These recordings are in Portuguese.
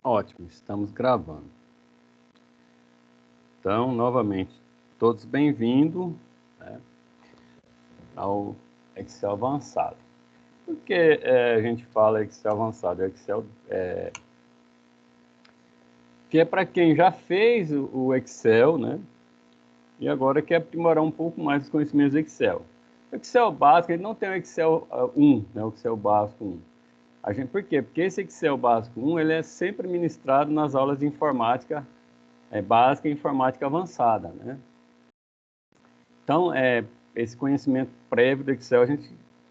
Ótimo, estamos gravando. Então, novamente, todos bem-vindos, né, ao Excel avançado. Por que a gente fala Excel avançado? Excel que é para quem já fez o Excel, né? E agora quer aprimorar um pouco mais os conhecimentos do Excel. O Excel básico, ele não tem o Excel 1, né? O Excel básico 1. Por quê? Porque esse Excel básico 1, ele é sempre ministrado nas aulas de informática básica e informática avançada, né? Então, esse conhecimento prévio do Excel,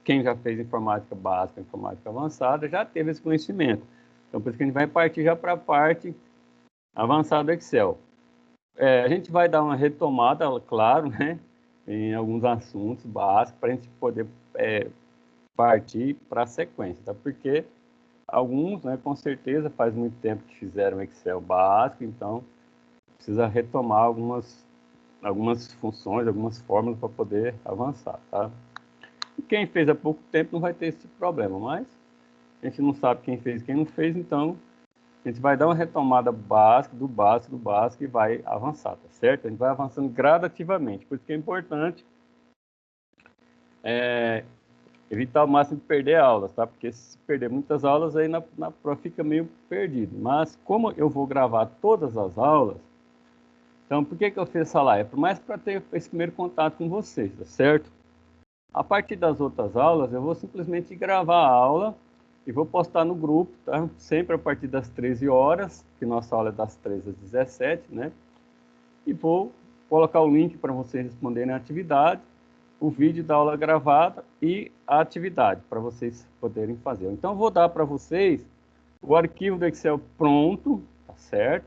quem já fez informática básica, informática avançada, já teve esse conhecimento. Então, por isso que a gente vai partir já para a parte avançada do Excel. A gente vai dar uma retomada, claro, né, em alguns assuntos básicos, para a gente poder partir para a sequência, tá? Porque alguns, né, com certeza, faz muito tempo que fizeram Excel básico, então precisa retomar algumas funções, algumas fórmulas para poder avançar, tá? E quem fez há pouco tempo não vai ter esse problema, mas a gente não sabe quem fez e quem não fez, então a gente vai dar uma retomada básica, do básico e vai avançar, tá certo? A gente vai avançando gradativamente, por isso que é importante evitar ao máximo de perder aulas, tá? Porque se perder muitas aulas, aí na prova fica meio perdido. Mas como eu vou gravar todas as aulas, então por que eu fiz essa live? Por mais para ter esse primeiro contato com vocês, tá certo? A partir das outras aulas, eu vou simplesmente gravar a aula e vou postar no grupo, tá? Sempre a partir das 13 horas, que nossa aula é das 13 às 17, né? E vou colocar o link para vocês responderem a atividade, o vídeo da aula gravada e a atividade, para vocês poderem fazer. Então, eu vou dar para vocês o arquivo do Excel pronto, tá certo?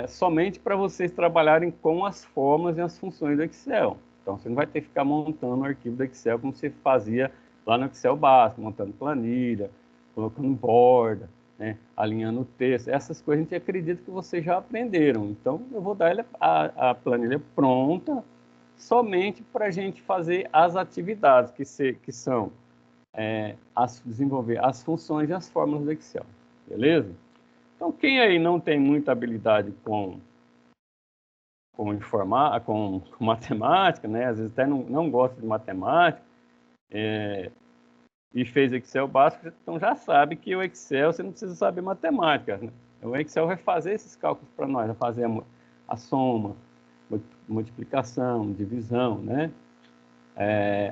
Somente para vocês trabalharem com as fórmulas e as funções do Excel. Então, você não vai ter que ficar montando o arquivo do Excel como você fazia lá no Excel básico, montando planilha, colocando borda, né, alinhando o texto. Essas coisas a gente acredita que vocês já aprenderam. Então, eu vou dar a planilha pronta somente para a gente fazer as atividades, que são desenvolver as funções e as fórmulas do Excel. Beleza? Então, quem aí não tem muita habilidade com matemática, né? Às vezes até não gosta de matemática, e fez Excel básico, então já sabe que o Excel você não precisa saber matemática, né? O Excel vai fazer esses cálculos para nós, vai fazer a soma, multiplicação, divisão, né?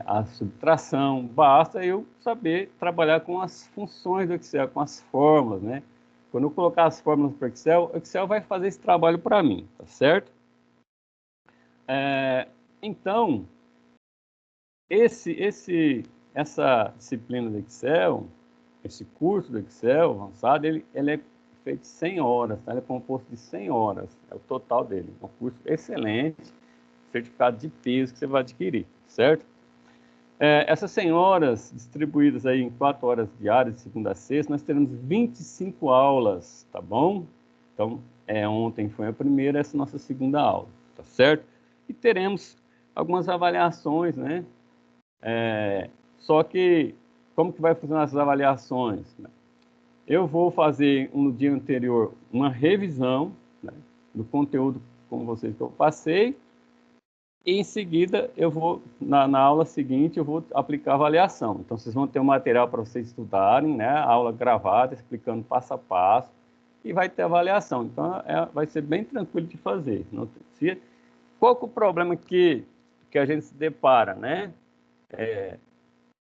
A subtração, basta eu saber trabalhar com as funções do Excel, com as fórmulas, né? Quando eu colocar as fórmulas para o Excel vai fazer esse trabalho para mim, tá certo? Então, essa disciplina do Excel, esse curso do Excel avançado, ele é feito de 100 horas, tá? Ele é composto de 100 horas, é o total dele. É um curso excelente, certificado de peso que você vai adquirir, certo? Essas 100 horas distribuídas aí em 4 horas diárias, de segunda a sexta, nós teremos 25 aulas, tá bom? Então, ontem foi a primeira, essa é a nossa segunda aula, tá certo? E teremos algumas avaliações, né? Só que, como que vai funcionar essas avaliações? Eu vou fazer no dia anterior uma revisão, né, do conteúdo com vocês que eu passei, e em seguida eu vou, na aula seguinte, eu vou aplicar a avaliação. Então, vocês vão ter um material para vocês estudarem, né, a aula gravada, explicando passo a passo, e vai ter avaliação. Então, vai ser bem tranquilo de fazer. Qual que é o problema que a gente se depara, né,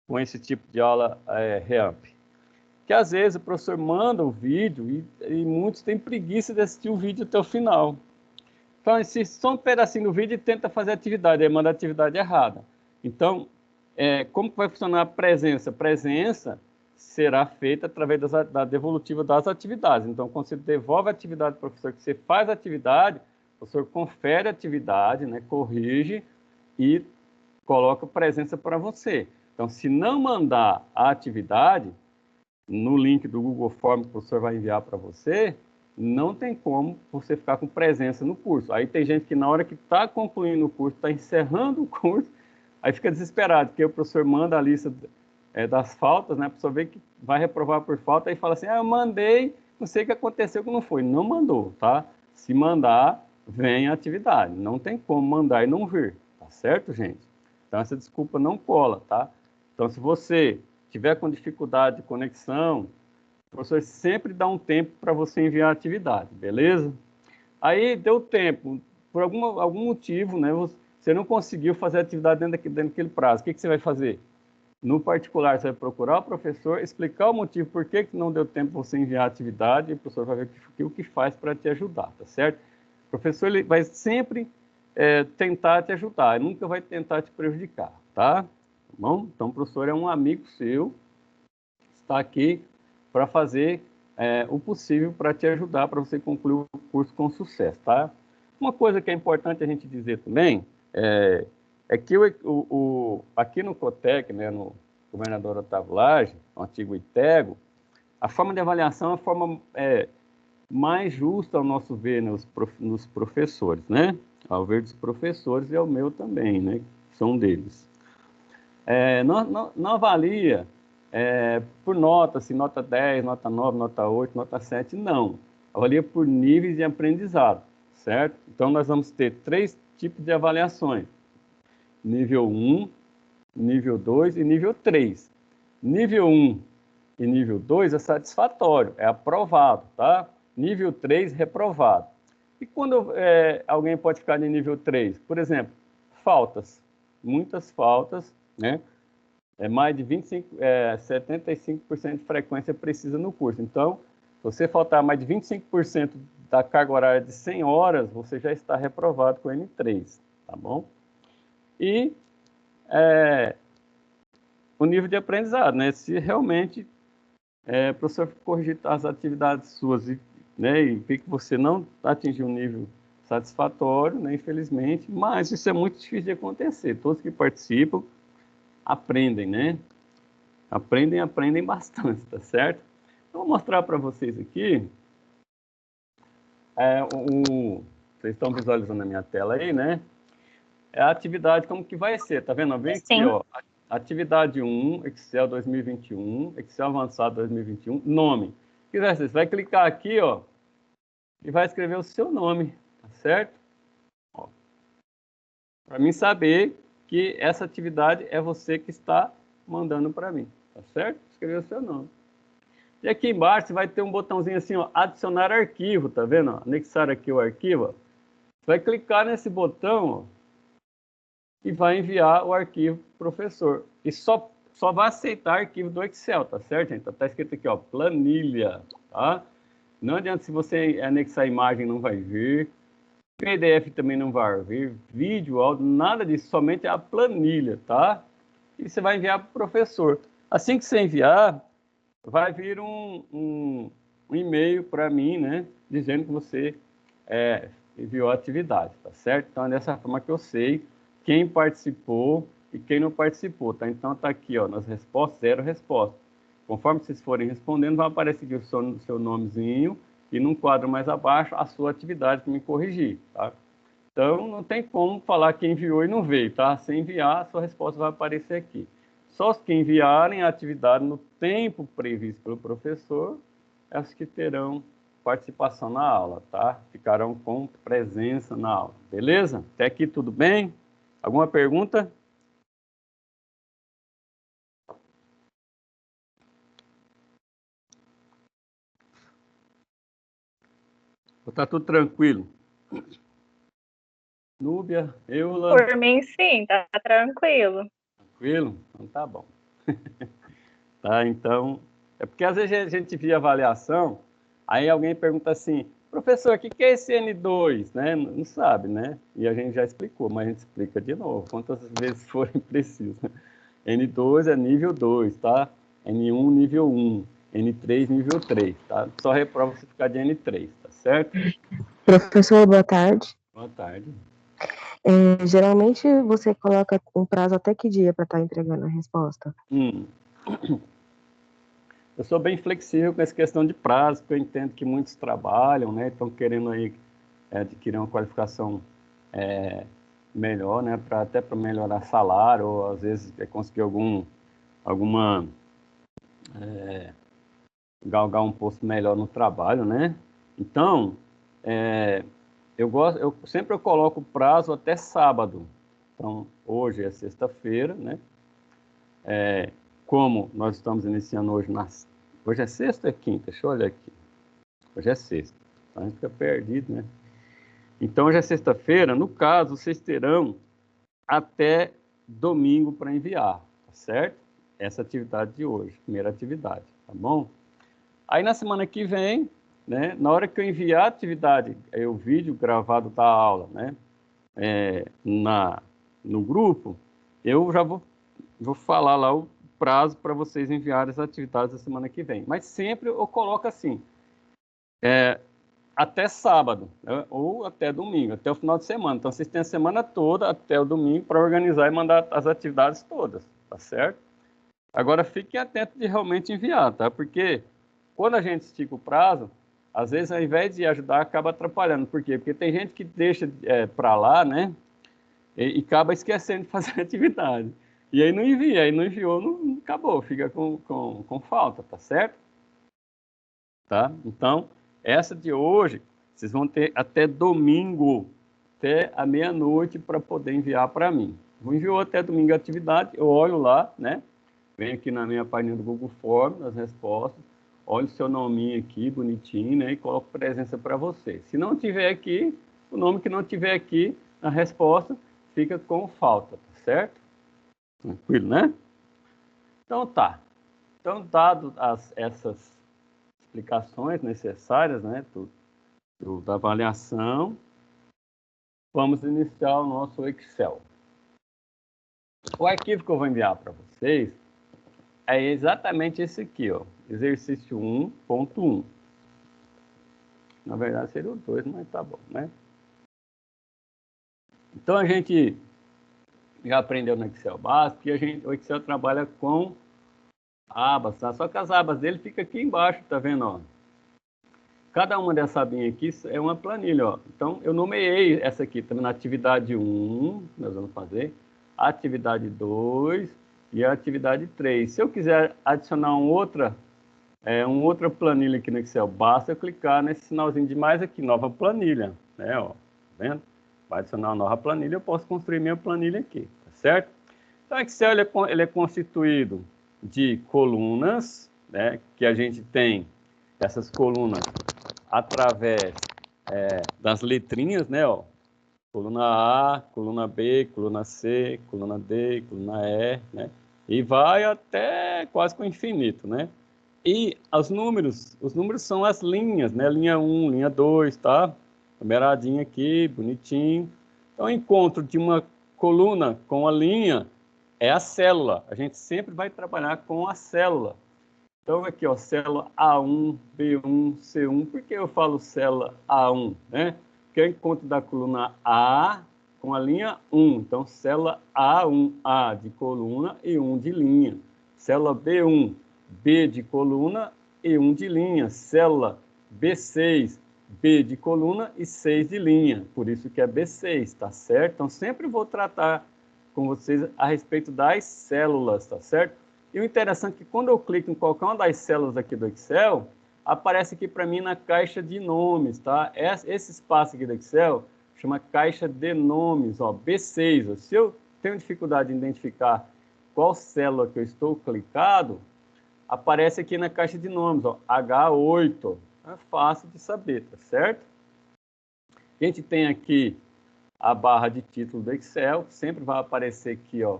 com esse tipo de aula REAMP? Que às vezes o professor manda o vídeo e muitos têm preguiça de assistir o vídeo até o final. Então, assiste só um pedacinho do vídeo e tenta fazer a atividade, aí manda a atividade errada. Então, como que vai funcionar a presença? Presença será feita através da devolutiva das atividades. Então, quando você devolve a atividade para o professor, que você faz a atividade, o professor confere a atividade, né, corrige e coloca presença para você. Então, se não mandar a atividade, no link do Google Form que o professor vai enviar para você, não tem como você ficar com presença no curso. Aí tem gente que na hora que está concluindo o curso, está encerrando o curso, aí fica desesperado, porque o professor manda a lista das faltas, né? A pessoa vê que vai reprovar por falta e fala assim, eu mandei, não sei o que aconteceu que não foi, não mandou, tá? Se mandar, vem a atividade. Não tem como mandar e não vir, tá certo, gente? Então, essa desculpa não cola, tá? Então, se você tiver com dificuldade de conexão, o professor sempre dá um tempo para você enviar a atividade, beleza? Aí, deu tempo, por algum motivo, né? Você não conseguiu fazer a atividade dentro daquele prazo. O que você vai fazer? No particular, você vai procurar o professor, explicar o motivo por que não deu tempo você enviar a atividade, e o professor vai ver o que faz para te ajudar, tá certo? O professor ele vai sempre tentar te ajudar, ele nunca vai tentar te prejudicar, tá? Bom? Então, o professor é um amigo seu, está aqui para fazer o possível para te ajudar, para você concluir o curso com sucesso, tá? Uma coisa que é importante a gente dizer também é que aqui no COTEC, né, no Governador Otávio Lage, o antigo ITEGO, a forma de avaliação é a forma mais justa, ao nosso ver, nos professores, né? Ao ver dos professores e ao meu também, né? São deles. Não avalia por nota, assim, nota 10, nota 9, nota 8, nota 7, não. Avalia por níveis de aprendizado, certo? Então, nós vamos ter 3 tipos de avaliações. Nível 1, nível 2 e nível 3. Nível 1 e nível 2 é satisfatório, é aprovado, tá? Nível 3, reprovado. E quando alguém pode ficar de nível 3? Por exemplo, faltas. Muitas faltas, né? Mais de 75% de frequência precisa no curso. Então, se você faltar mais de 25% da carga horária de 100 horas, você já está reprovado com N3, tá bom? E o nível de aprendizado, né? Se realmente o professor corrigir as atividades suas né, e ver que você não atingiu um nível satisfatório, né, infelizmente, mas isso é muito difícil de acontecer. Todos que participam aprendem, né? Aprendem bastante, tá certo? Então, vou mostrar para vocês aqui. Vocês estão visualizando a minha tela aí, né? É a atividade como que vai ser, tá vendo? Vem aqui, ó. Atividade 1, Excel 2021, Excel Avançado 2021, nome. Você vai clicar aqui, ó, e vai escrever o seu nome, tá certo? Para mim saber que essa atividade é você que está mandando para mim, tá certo? Escrever o seu nome. E aqui embaixo você vai ter um botãozinho assim, ó, adicionar arquivo, tá vendo? Ó? Anexar aqui o arquivo, ó. Você vai clicar nesse botão, ó, e vai enviar o arquivo pro professor. E só vai aceitar arquivo do Excel, tá certo, gente? Tá escrito aqui, ó, planilha, tá? Não adianta, se você anexar a imagem, não vai vir. PDF também não vai vir. Vídeo, áudio, nada disso, somente a planilha, tá? E você vai enviar pro professor. Assim que você enviar, vai vir um e-mail para mim, né? Dizendo que você enviou a atividade, tá certo? Então, é dessa forma que eu sei quem participou e quem não participou, tá? Então, tá aqui, ó, nas respostas, 0 resposta. Conforme vocês forem respondendo, vai aparecer aqui o seu nomezinho e num quadro mais abaixo, a sua atividade para me corrigir, tá? Então, não tem como falar quem enviou e não veio, tá? Se enviar, a sua resposta vai aparecer aqui. Só os que enviarem a atividade no tempo previsto pelo professor, é os que terão participação na aula, tá? Ficarão com presença na aula, beleza? Até aqui tudo bem? Alguma pergunta? Ou tá tudo tranquilo? Núbia, Eula? Por mim, sim, tá tranquilo. Tranquilo? Então tá bom. Tá, então, é porque às vezes a gente via avaliação, aí alguém pergunta assim, professor, o que é esse N2? Né? Não sabe, né? E a gente já explicou, mas a gente explica de novo, quantas vezes forem preciso. N2 é nível 2, tá? N1, nível 1. N3, nível 3, tá? Só reprova se ficar de N3, tá certo? Professor, boa tarde. Boa tarde. Geralmente você coloca um prazo até que dia para estar entregando a resposta? Eu sou bem flexível com essa questão de prazo, porque eu entendo que muitos trabalham, né? Estão querendo aí adquirir uma qualificação melhor, né? Até para melhorar salário, ou às vezes conseguir alguma galgar um posto melhor no trabalho, né? Então, eu sempre coloco o prazo até sábado. Então, hoje é sexta-feira, né? Como nós estamos iniciando hoje, hoje é sexta ou é quinta? Deixa eu olhar aqui. Hoje é sexta. Então, a gente fica perdido, né? Então, hoje é sexta-feira. No caso, vocês terão até domingo para enviar, tá certo? Essa atividade de hoje, primeira atividade, tá bom? Aí, na semana que vem, né, na hora que eu enviar a atividade, o vídeo gravado da aula, né, no grupo, eu já vou falar lá o prazo para vocês enviarem as atividades da semana que vem. Mas sempre eu coloco assim, até sábado, né, ou até domingo, até o final de semana. Então, vocês têm a semana toda, até o domingo, para organizar e mandar as atividades todas, tá certo? Agora, fiquem atentos de realmente enviar, tá? Porque quando a gente estica o prazo, às vezes, ao invés de ajudar, acaba atrapalhando. Por quê? Porque tem gente que deixa para lá, né? E acaba esquecendo de fazer a atividade. E aí não envia, aí não enviou, não acabou, fica com falta, tá certo? Tá? Então, essa de hoje, vocês vão ter até domingo, até a meia-noite, para poder enviar para mim. Enviou até domingo a atividade, eu olho lá, né? Venho aqui na minha página do Google Forms, nas respostas, olho o seu nominho aqui, bonitinho, né? E coloco presença para você. Se não tiver aqui, o nome que não tiver aqui na resposta, fica com falta, tá certo? Tranquilo, né? Então tá. Então, dado essas explicações necessárias, né, da avaliação, vamos iniciar o nosso Excel. O arquivo que eu vou enviar para vocês é exatamente esse aqui, ó, exercício 1.1. Na verdade seria o 2, mas tá bom, né? Então a gente já aprendeu no Excel básico e o Excel trabalha com abas, tá? Só que as abas dele ficam aqui embaixo, tá vendo, ó? Cada uma dessa abinha aqui é uma planilha, ó. Então, eu nomeei essa aqui, também na atividade 1, nós vamos fazer, a atividade 2 e a atividade 3. Se eu quiser adicionar uma outra planilha aqui no Excel, basta eu clicar nesse sinalzinho de mais aqui, nova planilha, né, ó, tá vendo? Vai adicionar uma nova planilha, eu posso construir minha planilha aqui, tá certo? Então, o Excel ele é constituído de colunas, né, que a gente tem essas colunas através das letrinhas, né, ó, coluna A, coluna B, coluna C, coluna D, coluna E, né, e vai até quase com o infinito, né? E os números são as linhas, né, linha 1, linha 2, tá? Numeradinho aqui, bonitinho. Então, o encontro de uma coluna com a linha é a célula. A gente sempre vai trabalhar com a célula. Então, aqui, ó, célula A1, B1, C1. Por que eu falo célula A1? Né? Porque é o encontro da coluna A com a linha 1. Então, célula A1, A de coluna e 1 de linha. Célula B1, B de coluna e 1 de linha. Célula B6, B de coluna e 6 de linha. Por isso que é B6, tá certo? Então, sempre vou tratar com vocês a respeito das células, tá certo? E o interessante é que quando eu clico em qualquer uma das células aqui do Excel, aparece aqui para mim na caixa de nomes, tá? Esse espaço aqui do Excel chama caixa de nomes, ó, B6. Ó. Se eu tenho dificuldade em identificar qual célula que eu estou clicado, aparece aqui na caixa de nomes, ó, H8. É fácil de saber, tá certo? A gente tem aqui a barra de título do Excel, sempre vai aparecer aqui, ó,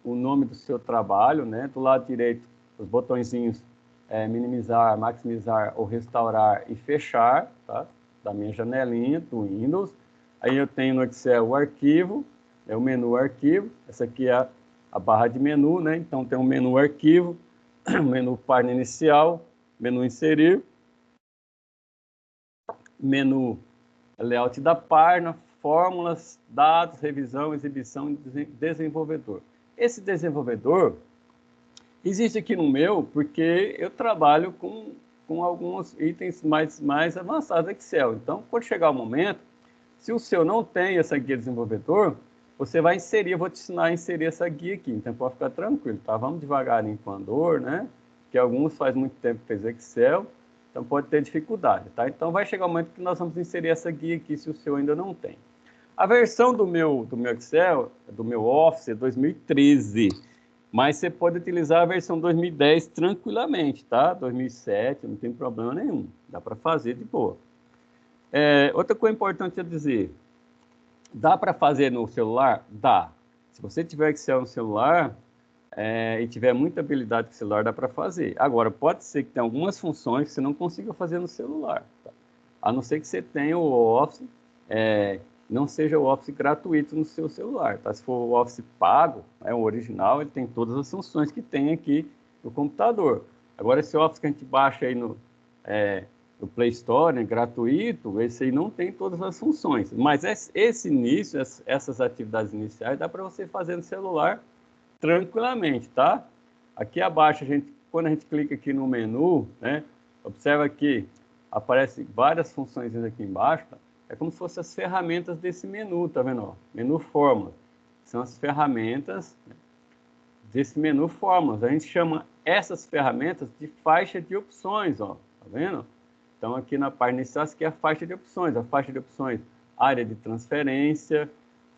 o nome do seu trabalho, né? Do lado direito, os botõezinhos minimizar, maximizar ou restaurar e fechar, tá? Da minha janelinha do Windows. Aí eu tenho no Excel o arquivo, o menu arquivo. Essa aqui é a barra de menu, né? Então tem o menu arquivo, menu página inicial, menu inserir, menu layout da página, fórmulas, dados, revisão, exibição e desenvolvedor. Esse desenvolvedor existe aqui no meu porque eu trabalho com alguns itens mais avançados do Excel. Então, quando chegar o momento, se o seu não tem essa guia desenvolvedor, você vai inserir, eu vou te ensinar a inserir essa guia aqui. Então, pode ficar tranquilo, tá? Vamos devagarinho com a dor, né? porque alguns faz muito tempo que fez Excel, então pode ter dificuldade, tá? Então vai chegar o momento que nós vamos inserir essa guia aqui, se o seu ainda não tem. A versão do meu Excel, do meu Office, é 2013, mas você pode utilizar a versão 2010 tranquilamente, tá? 2007, não tem problema nenhum, dá para fazer de boa. Outra coisa importante a dizer, dá para fazer no celular? Dá. Se você tiver Excel no celular e tiver muita habilidade com o celular, dá para fazer. Agora, pode ser que tenha algumas funções que você não consiga fazer no celular, tá? A não ser que você tenha o Office, não seja o Office gratuito no seu celular, tá? Se for o Office pago, o original, ele tem todas as funções que tem aqui no computador. Agora, esse Office que a gente baixa aí no Play Store, né, gratuito, esse aí não tem todas as funções. Mas esse início, essas atividades iniciais, dá para você fazer no celular tranquilamente, tá? Aqui abaixo, quando a gente clica aqui no menu, né, observa que aparece várias funções aqui embaixo, tá? É como se fossem as ferramentas desse menu, tá vendo? Ó? Menu Fórmula. São as ferramentas desse menu Fórmulas. A gente chama essas ferramentas de faixa de opções, ó. Tá vendo? Então, aqui na parte inicial, aqui é a faixa de opções. A faixa de opções, área de transferência,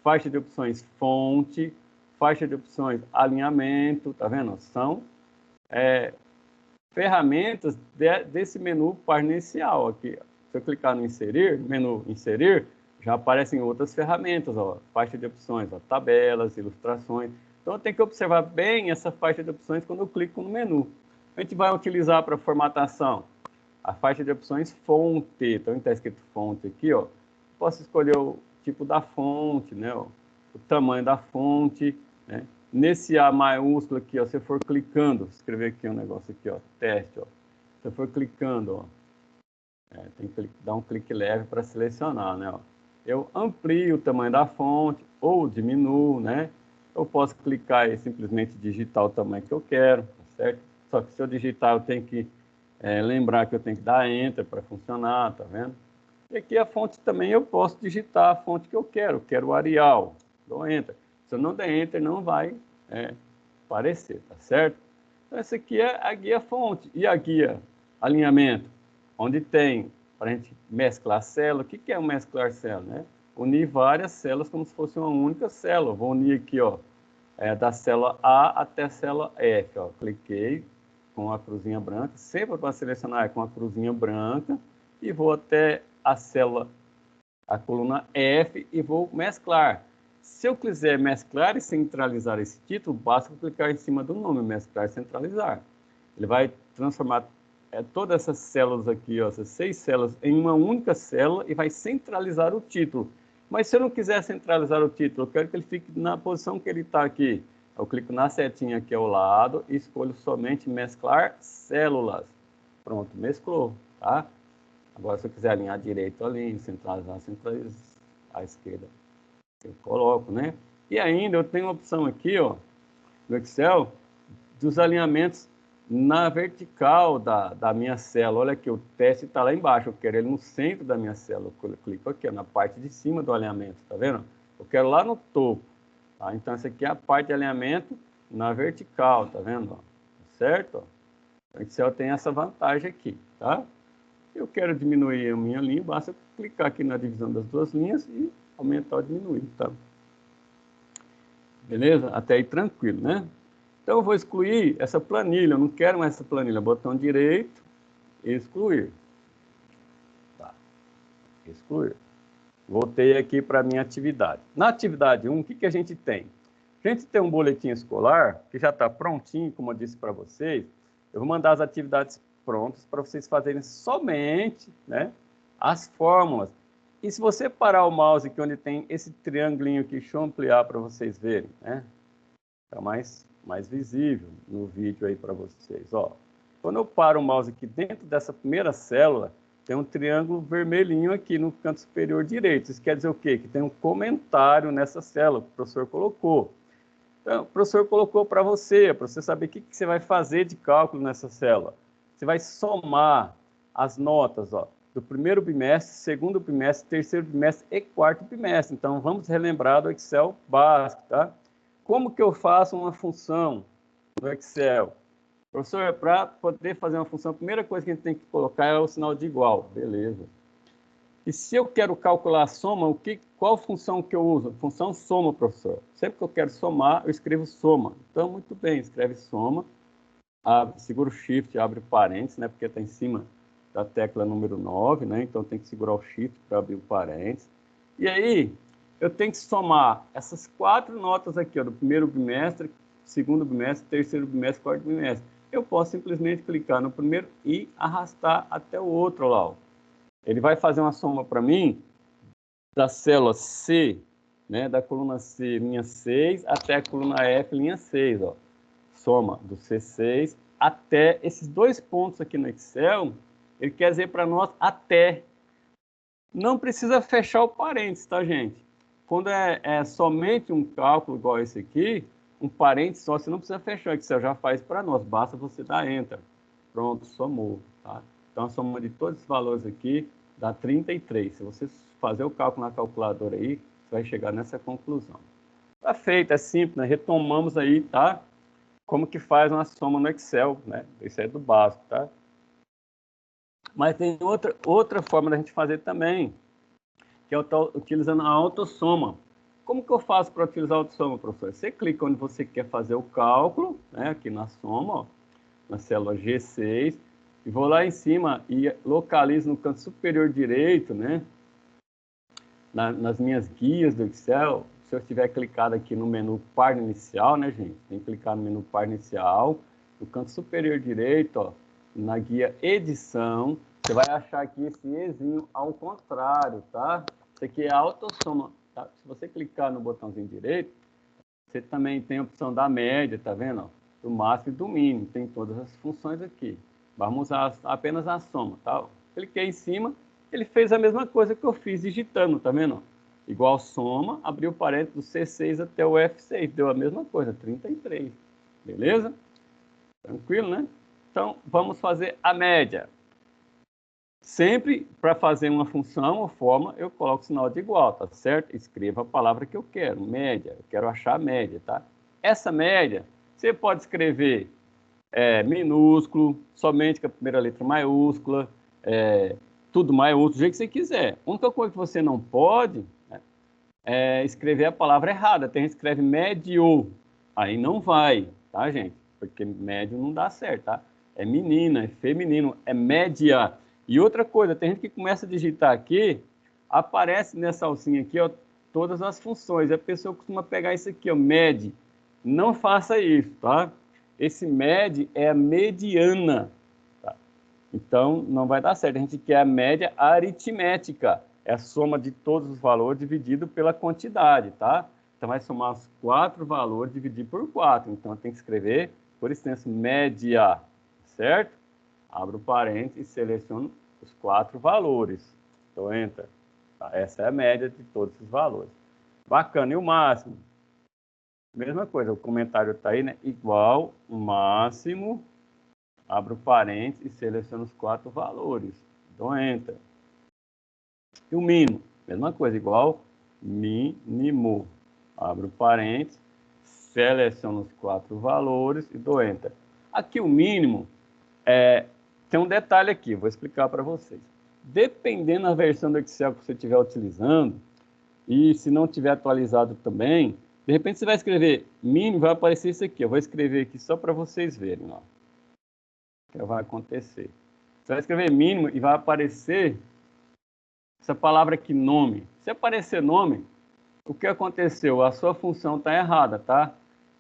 faixa de opções fonte, faixa de opções alinhamento, tá vendo? São ferramentas desse menu página inicial aqui. Se eu clicar no inserir, menu inserir, já aparecem outras ferramentas, ó, faixa de opções, ó, tabelas, ilustrações. Então eu tenho que observar bem essa faixa de opções quando eu clico no menu. A gente vai utilizar para formatação a faixa de opções fonte. Então está escrito fonte aqui, ó. Posso escolher o tipo da fonte, né, ó, o tamanho da fonte, né? Nesse A maiúsculo aqui, ó, se eu for clicando, escrever aqui um negócio aqui, ó, teste, ó. Se eu for clicando, ó, tem que dar um clique leve para selecionar, né? Ó. Eu amplio o tamanho da fonte ou diminuo, né? Eu posso clicar e simplesmente digitar o tamanho que eu quero, tá certo? Só que se eu digitar, eu tenho que lembrar que eu tenho que dar Enter para funcionar, tá vendo? E aqui a fonte também eu posso digitar a fonte que eu quero o Arial, dou Enter. Se eu não der Enter, não vai aparecer, tá certo? Então, essa aqui é a guia fonte. E a guia alinhamento? Onde tem, para a gente mesclar célula. O que é mesclar célula, né? Unir várias células como se fosse uma única célula. Vou unir aqui, ó, da célula A até a célula F, ó. Cliquei com a cruzinha branca, sempre para selecionar com a cruzinha branca, e vou até a célula, a coluna F, e vou mesclar. Se eu quiser mesclar e centralizar esse título, basta clicar em cima do nome, mesclar e centralizar. Ele vai transformar todas essas células aqui, ó, essas 6 células, em uma única célula e vai centralizar o título. Mas se eu não quiser centralizar o título, eu quero que ele fique na posição que ele está aqui. Eu clico na setinha aqui ao lado e escolho somente mesclar células. Pronto, mesclou, tá? Agora, se eu quiser alinhar direito, alinho, centralizar à esquerda, eu coloco, né? E ainda eu tenho a opção aqui, ó, no Excel, dos alinhamentos na vertical da minha célula. Olha aqui, o teste está lá embaixo, eu quero ele no centro da minha célula. Eu clico aqui, ó, na parte de cima do alinhamento, tá vendo? Eu quero lá no topo, tá? Então, essa aqui é a parte de alinhamento na vertical, tá vendo? Ó, certo? O Excel tem essa vantagem aqui, tá? Eu quero diminuir a minha linha, basta clicar aqui na divisão das duas linhas e aumentar ou diminuir, tá? Beleza? Até aí tranquilo, né? Então, eu vou excluir essa planilha. Eu não quero mais essa planilha. Botão direito, excluir. Tá. Excluir. Voltei aqui para a minha atividade. Na atividade 1, o que a gente tem? A gente tem um boletim escolar que já está prontinho, como eu disse para vocês. Eu vou mandar as atividades prontas para vocês fazerem somente, né, as fórmulas. E se você parar o mouse aqui onde tem esse triangulinho aqui, deixa eu ampliar para vocês verem, né? Está mais visível no vídeo aí para vocês, ó. Quando eu paro o mouse aqui dentro dessa primeira célula, tem um triângulo vermelhinho aqui no canto superior direito. Isso quer dizer o quê? Que tem um comentário nessa célula que o professor colocou. Então, o professor colocou para você saber o que você vai fazer de cálculo nessa célula. Você vai somar as notas, ó, do primeiro bimestre, segundo bimestre, terceiro bimestre e quarto bimestre. Então, vamos relembrar do Excel básico, tá? Como que eu faço uma função no Excel? Professor, para poder fazer uma função, a primeira coisa que a gente tem que colocar é o sinal de igual. Beleza. E se eu quero calcular a soma, qual função que eu uso? Função soma, professor. Sempre que eu quero somar, eu escrevo soma. Então, muito bem, escreve soma, segura o Shift, abre parênteses, né? Porque está em cima da tecla número 9, né? Então, tem que segurar o Shift para abrir o parênteses. E aí, eu tenho que somar essas 4 notas aqui, ó, do primeiro bimestre, segundo bimestre, terceiro bimestre, quarto bimestre. Eu posso simplesmente clicar no primeiro e arrastar até o outro lá, ó. Ele vai fazer uma soma para mim da célula C, né, da coluna C, linha 6, até a coluna F, linha 6. Ó. Soma do C6 até esses 2 pontos aqui no Excel, ele quer dizer para nós até. Não precisa fechar o parênteses, tá, gente? Quando é somente um cálculo igual esse aqui, um parênteses só, você não precisa fechar, o Excel já faz para nós, basta você dar Enter. Pronto, somou, tá? Então, a soma de todos esses valores aqui dá 33. Se você fazer o cálculo na calculadora aí, você vai chegar nessa conclusão. Tá feito, é simples, né? Retomamos aí, tá? Como que faz uma soma no Excel, né? Isso é do básico, tá? Mas tem outra forma da gente fazer também, que é utilizando a autossoma. Como que eu faço para utilizar a autossoma, professor? Você clica onde você quer fazer o cálculo, né? Aqui na soma, ó, na célula G6, e vou lá em cima e localizo no canto superior direito, né? Nas minhas guias do Excel, se eu estiver clicado aqui no menu par inicial, né, gente? Tem que clicar no menu par inicial, no canto superior direito, ó, na guia edição, você vai achar aqui esse Ezinho ao contrário, tá? Isso aqui é a autossoma, tá? Se você clicar no botãozinho direito, você também tem a opção da média, tá vendo? Ó? Do máximo e do mínimo, tem todas as funções aqui. Vamos usar apenas a soma, tá? Cliquei em cima, ele fez a mesma coisa que eu fiz digitando, tá vendo? Igual soma, abriu o parênteses do C6 até o F6, deu a mesma coisa, 33. Beleza? Tranquilo, né? Então, vamos fazer a média. Sempre para fazer uma função ou forma, eu coloco o sinal de igual, tá certo? Escreva a palavra que eu quero, média. Eu quero achar a média, tá? Essa média, você pode escrever minúsculo, somente com a primeira letra maiúscula, tudo maiúsculo, do jeito que você quiser. A única coisa que você não pode, né, é escrever a palavra errada. Tem gente que escreve médio, aí não vai, tá, gente? Porque médio não dá certo, tá? É menina, é feminino, é média. E outra coisa, tem gente que começa a digitar aqui, aparece nessa alcinha aqui, ó, todas as funções. A pessoa costuma pegar isso aqui, ó, med. Não faça isso, tá? Esse med é a mediana, tá? Então, não vai dar certo. A gente quer a média aritmética. É a soma de todos os valores dividido pela quantidade, tá? Então, vai somar os 4 valores, dividir por 4. Então, tem que escrever, por extenso, média, certo? Abro o parênteses e seleciono os 4 valores. Então, Enter. Tá? Essa é a média de todos os valores. Bacana. E o máximo? Mesma coisa, o comentário está aí, né? Igual o máximo. Abro o parênteses e seleciono os 4 valores. Então, Enter. E o mínimo? Mesma coisa, igual mínimo. Abro o parênteses, seleciono os 4 valores e dou Enter. Aqui o mínimo tem um detalhe aqui, vou explicar para vocês. Dependendo da versão do Excel que você estiver utilizando, e se não tiver atualizado também, de repente você vai escrever mínimo, vai aparecer isso aqui. Eu vou escrever aqui só para vocês verem, ó. O que vai acontecer? Você vai escrever mínimo e vai aparecer essa palavra aqui, nome. Se aparecer nome, o que aconteceu? A sua função está errada, tá?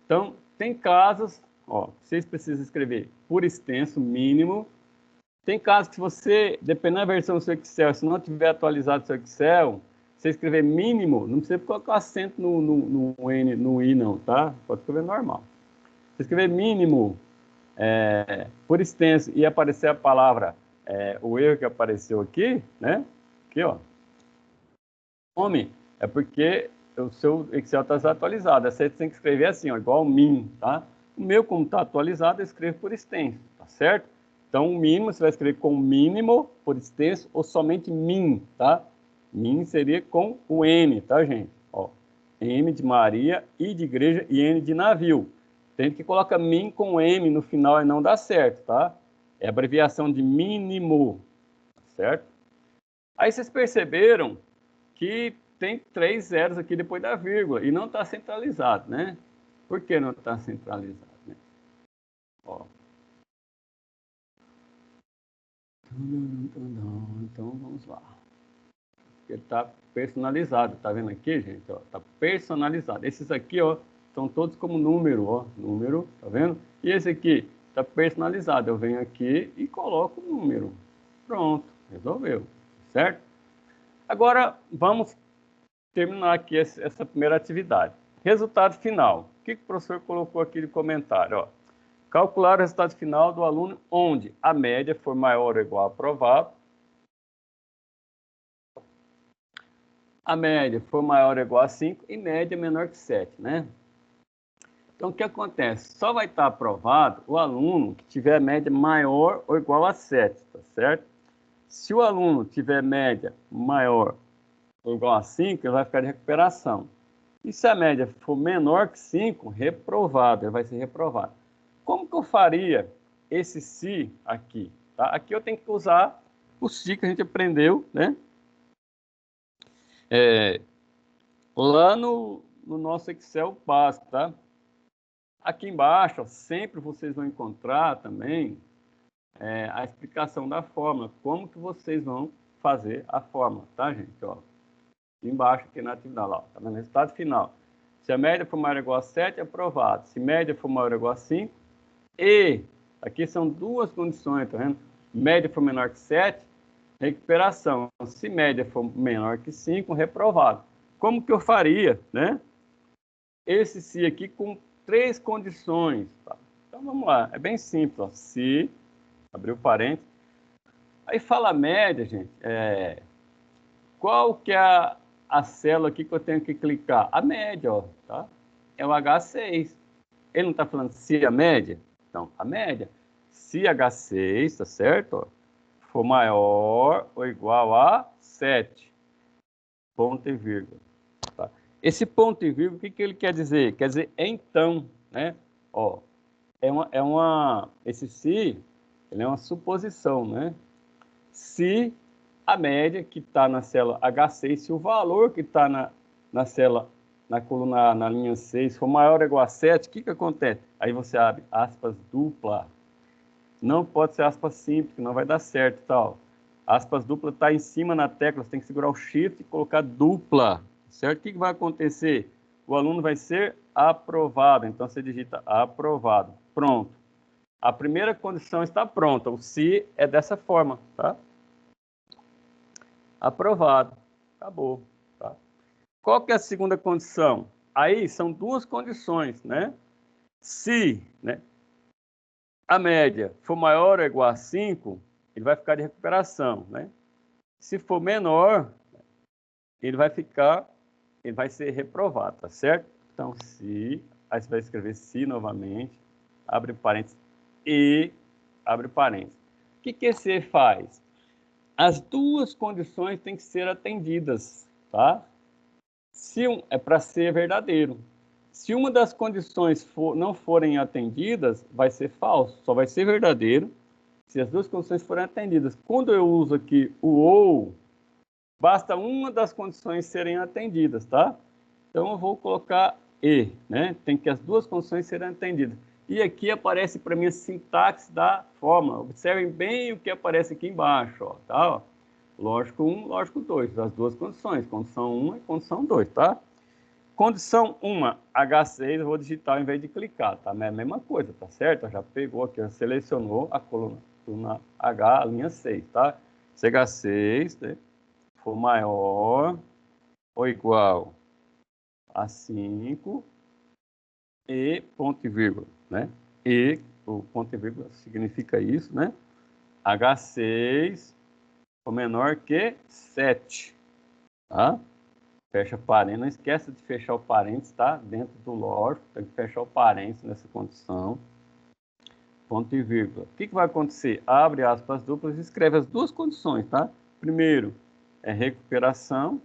Então, tem casos, ó, vocês precisam escrever por extenso, mínimo. Tem casos que você, dependendo da versão do seu Excel, se não tiver atualizado o seu Excel, você escrever mínimo, não precisa colocar acento no N, no I não, tá? Pode escrever normal. Se escrever mínimo, por extenso, e aparecer a palavra, o erro que apareceu aqui, né? Aqui, ó. Nome, é porque o seu Excel está desatualizado. Você tem que escrever assim, ó, igual min, tá? O meu, como está atualizado, eu escrevo por extenso, tá certo? Então, o mínimo, você vai escrever com mínimo, por extenso, ou somente min, tá? Min seria com o N, tá, gente? Ó, M de Maria, I de igreja e N de navio. Tem que colocar min com M no final e não dá certo, tá? É a abreviação de mínimo, certo? Aí vocês perceberam que tem 3 zeros aqui depois da vírgula e não está centralizado, né? Por que não está centralizado, né? Ó. Então vamos lá. Ele está personalizado, tá vendo aqui, gente? Ó, tá personalizado. Esses aqui, ó, estão todos como número, ó, número, tá vendo? E esse aqui está personalizado. Eu venho aqui e coloco o número. Pronto, resolveu, certo? Agora vamos terminar aqui essa primeira atividade. Resultado final. O que o professor colocou aqui de comentário? Ó, calcular o resultado final do aluno onde a média for maior ou igual a aprovado, a média for maior ou igual a 5 e média menor que 7, né? Então, o que acontece? Só vai estar aprovado o aluno que tiver média maior ou igual a 7, tá certo? Se o aluno tiver média maior ou igual a 5, ele vai ficar de recuperação. E se a média for menor que 5, reprovado, ele vai ser reprovado. Como que eu faria esse se aqui? Tá? Aqui eu tenho que usar o se que a gente aprendeu, né? Lá no nosso Excel básico, tá? Aqui embaixo, ó, sempre vocês vão encontrar também a explicação da fórmula, como que vocês vão fazer a fórmula, tá, gente? Ó, aqui embaixo, aqui na atividade, ó, tá vendo? Resultado final. Se a média for maior ou igual a 7, é aprovado. Se média for maior ou igual a 5, e aqui são duas condições, tá vendo? Média for menor que 7, recuperação. Se média for menor que 5, reprovado. Como que eu faria, né? Esse se aqui com 3 condições, tá? Então vamos lá, é bem simples, ó. Se, abriu parênteses, aí fala a média, gente, qual que é a célula aqui que eu tenho que clicar? A média, ó, tá? É o H6. Ele não está falando se a média? Então, a média. Se H6, tá certo? Ó, for maior ou igual a 7. Ponto e vírgula. Tá? Esse ponto e vírgula, o que ele quer dizer? Quer dizer, então, né? Ó, esse se, ele é uma suposição, né? Se a média que está na célula H6, se o valor que está na célula, na coluna, na linha 6, for maior ou igual a 7, o que acontece? Aí você abre aspas dupla. Não pode ser aspas simples, que não vai dar certo, tal. Aspas dupla está em cima na tecla, você tem que segurar o shift e colocar dupla, certo? O que vai acontecer? O aluno vai ser aprovado, então você digita aprovado. Pronto. A primeira condição está pronta, o se é dessa forma, tá? Aprovado. Acabou, tá? Qual que é a segunda condição? Aí são duas condições, né? Se, né, a média for maior ou igual a 5, ele vai ficar de recuperação, né? Se for menor, ele vai ser reprovado, tá certo? Então, se, aí você vai escrever se novamente, abre parênteses, e abre parênteses. O que esse faz? As duas condições têm que ser atendidas, tá? Se é para ser verdadeiro. Se uma das condições não forem atendidas, vai ser falso, só vai ser verdadeiro se as duas condições forem atendidas. Quando eu uso aqui o ou, basta uma das condições serem atendidas, tá? Então eu vou colocar e, né? Tem que as duas condições serem atendidas. E aqui aparece para mim a sintaxe da fórmula. Observem bem o que aparece aqui embaixo, ó, tá? Ó. Lógico 1, lógico 2, as duas condições, condição 1 e condição 2, tá? Condição 1, H6, eu vou digitar ao invés de clicar, tá? É a mesma coisa, tá certo? Já pegou aqui, já selecionou a coluna H, a linha 6, tá? Se H6, né, for maior ou igual a 5 e ponto e vírgula, né? E, o ponto e vírgula significa isso, né? H6 for menor que 7, tá? Fecha parênteses, não esqueça de fechar o parênteses, tá? Dentro do lógico, tem que fechar o parênteses nessa condição. Ponto e vírgula. O que vai acontecer? Abre aspas duplas e escreve as duas condições, tá? Primeiro, é recuperação.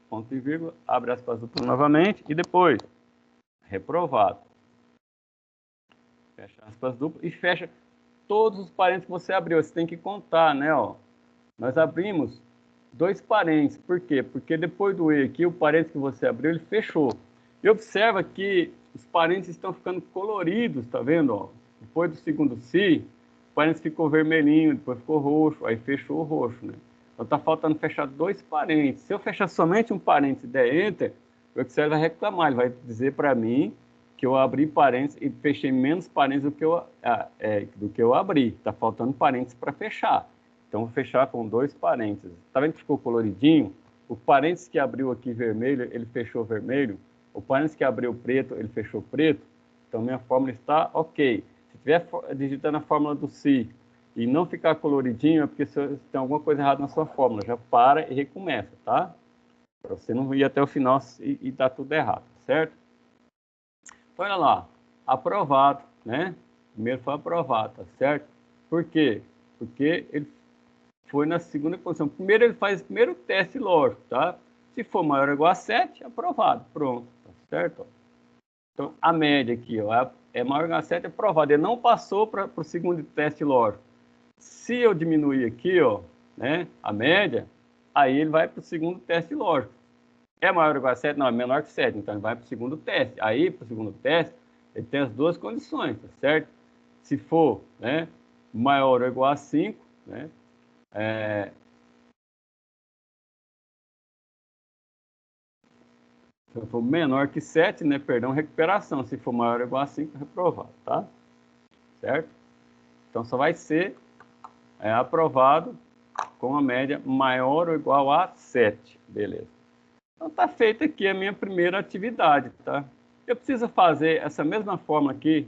ponto e vírgula, abre aspas duplas novamente e depois reprovado. Fecha aspas duplas e fecha todos os parênteses que você abriu. Você tem que contar, né? Ó. Nós abrimos 2 parênteses. Por quê? Porque depois do E aqui, o parênteses que você abriu, ele fechou. E observa que os parênteses estão ficando coloridos, tá vendo? Ó? Depois do segundo si, o parênteses ficou vermelhinho, depois ficou roxo, aí fechou o roxo, né? Então está faltando fechar 2 parênteses. Se eu fechar somente um parênteses e der Enter, o Excel vai reclamar, ele vai dizer para mim que eu abri parênteses e fechei menos parênteses do que eu abri. Está faltando parênteses para fechar. Então, vou fechar com 2 parênteses. Está vendo que ficou coloridinho? O parênteses que abriu aqui vermelho, ele fechou vermelho. O parênteses que abriu preto, ele fechou preto. Então, minha fórmula está ok. Se estiver digitando a fórmula do si e não ficar coloridinho, é porque tem alguma coisa errada na sua fórmula. Já para e recomeça, tá? Para você não ir até o final e dar tudo errado, certo? Então, olha lá. Aprovado, né? Primeiro foi aprovado, tá certo? Por quê? Porque ele foi na segunda posição. Primeiro ele faz o primeiro teste lógico, tá? Se for maior ou igual a 7, aprovado. Pronto, tá certo? Então, a média aqui, ó, é maior ou igual a 7, aprovado. Ele não passou para o segundo teste lógico. Se eu diminuir aqui, ó, né, a média, aí ele vai para o segundo teste lógico. É maior ou igual a 7? Não, é menor que 7. Então, ele vai para o segundo teste. Aí, para o segundo teste, ele tem as 2 condições, tá certo? Se for, né, maior ou igual a 5, né, se for menor que 7, né, perdão, recuperação. Se for maior ou igual a 5, reprovado, tá? Certo? Então, só vai ser aprovado com a média maior ou igual a 7. Beleza. Então, tá feita aqui a minha primeira atividade, tá? Eu preciso fazer essa mesma forma aqui